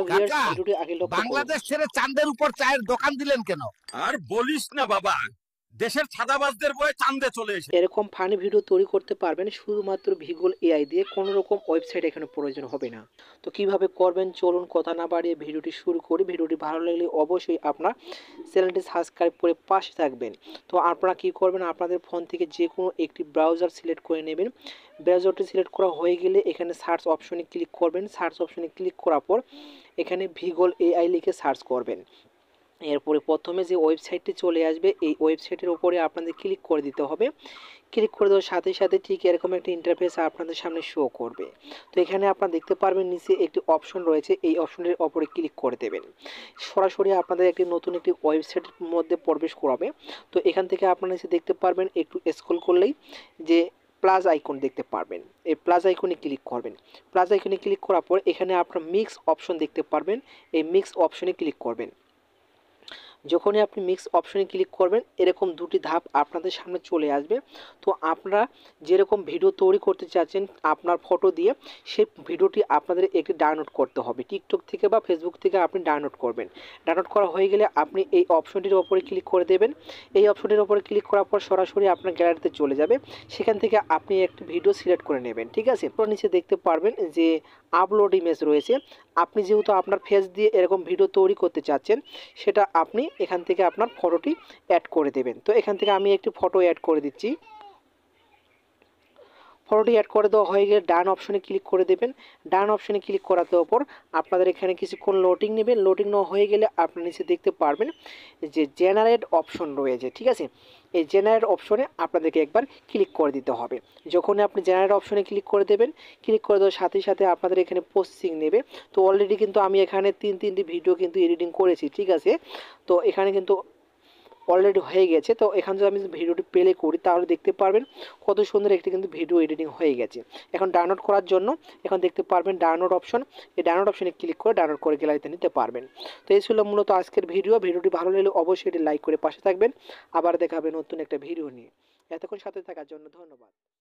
Viewers কাকা, ভিডিওটি আগে লক্ষ্য করুন। বাংলাদেশ ছেড়ে চাঁদের উপর চায়ের দোকান দিলেন কেন? আর বলিস না বাবা, দেশের ছাদাবাজদের বয়ে চান্দে চলে এসে এরকম ফানি ভিডিও তৈরি করতে পারবেন শুধুমাত্র ভিগুল এআই দিয়ে, কোনো রকম ওয়েবসাইট এখানে প্রয়োজন হবে না। তো কিভাবে করবেন চলুন কথা না বাড়িয়ে ভিডিওটি শুরু করি। ভিডিওটি ভালো লাগলে অবশ্যই আপনার চ্যানেলটি সাবস্ক্রাইব করে পাশে থাকবেন। তো আপনারা কি করবেন, আপনাদের ফোন থেকে যে কোনো একটি ব্রাউজার সিলেক্ট করে নেবেন। ব্রাউজারটি সিলেক্ট করা হয়ে গেলে এখানে সার্চ অপশনে ক্লিক করবেন। সার্চ অপশনে ক্লিক করার পর এখানে ভিগুল এআই লিখে সার্চ করবেন। এরপরে প্রথমে যে ওয়েবসাইটটি চলে আসবে এই ওয়েবসাইটের উপরে আপনাদের ক্লিক করে দিতে হবে। ক্লিক করে দেওয়ার সাথে সাথে ঠিক এরকম একটা ইন্টারফেস আপনাদের সামনে শো করবে। তো এখানে আপনারা দেখতে পারবেন নিচে একটি অপশন রয়েছে, এই অপশনের উপরে ক্লিক করে দেবেন। সরাসরি আপনাদের একটি নতুন একটি ওয়েবসাইটের মধ্যে প্রবেশ করাবে। তো এখান থেকে আপনারা নিচে দেখতে পারবেন, একটু স্ক্রল করলেই যে প্লাস আইকন দেখতে পারবেন, এই প্লাস আইকনে ক্লিক করবেন। প্লাস আইকনে ক্লিক করার পর এখানে আপনার মিক্স অপশন দেখতে পারবেন, এই মিক্স অপশনে ক্লিক করবেন। যখনই আপনি মিক্স অপশনে ক্লিক করবেন এরকম দুটি ধাপ আপনাদের সামনে চলে আসবে। তো আপনারা যেরকম ভিডিও তৈরি করতে চাচ্ছেন আপনার ফটো দিয়ে, সেই ভিডিওটি আপনাদের একটি ডাউনলোড করতে হবে। টিকটক থেকে বা ফেসবুক থেকে আপনি ডাউনলোড করবেন। ডাউনলোড করা হয়ে গেলে আপনি এই অপশনটির ওপরে ক্লিক করে দেবেন। এই অপশনটির ওপরে ক্লিক করার পর সরাসরি আপনার গ্যালারিতে চলে যাবে। সেখান থেকে আপনি একটি ভিডিও সিলেক্ট করে নেবেন, ঠিক আছে। এরপর নিচে দেখতে পারবেন যে আপলোড ইমেজ রয়েছে। আপনি যেহেতু আপনার ফেস দিয়ে এরকম ভিডিও তৈরি করতে চাচ্ছেন, সেটা আপনি এখান থেকে আপনার ফটোটি অ্যাড করে দেবেন। তো এখান থেকে আমি একটি ফটো অ্যাড করে দিচ্ছি। ফটোটি অ্যাড করে দেওয়া হয়ে গেলে ডান অপশনে ক্লিক করে দেবেন। ডান অপশনে ক্লিক করার পর আপনাদের এখানে কিছুক্ষণ লোডিং নেবে। লোডিং নেওয়া হয়ে গেলে আপনার নিচে দেখতে পারবেন যে জেনারেট অপশন রয়েছে, ঠিক আছে। এই জেনারেট অপশনে আপনাদেরকে একবার ক্লিক করে দিতে হবে। যখনই আপনি জেনারেট অপশনে ক্লিক করে দেবেন, ক্লিক করে দেওয়ার সাথে সাথে আপনাদের এখানে প্রসেসিং নেবে। তো অলরেডি কিন্তু আমি এখানে তিনটি ভিডিও কিন্তু এডিটিং করেছি, ঠিক আছে। তো এখানে কিন্তু অলরেডি হয়ে গেছে। তো এখানে যদি আমি ভিডিওটি প্লে করি তাহলে দেখতে পারবেন কত সুন্দর একটি কিন্তু ভিডিও এডিটিং হয়ে গেছে। এখন ডাউনলোড করার জন্য এখন দেখতে পারবেন ডাউনলোড অপশন, এই ডাউনলোড অপশনে ক্লিক করে ডাউনলোড করে গ্যালারিতে নিতে পারবেন। তো এই ছিল মূলত আজকের ভিডিওটি ভালো লাগলে অবশ্যই এটি লাইক করে পাশে থাকবেন। আবার দেখা হবে নতুন একটা ভিডিও নিয়ে। এতক্ষণ সাথে থাকার জন্য ধন্যবাদ।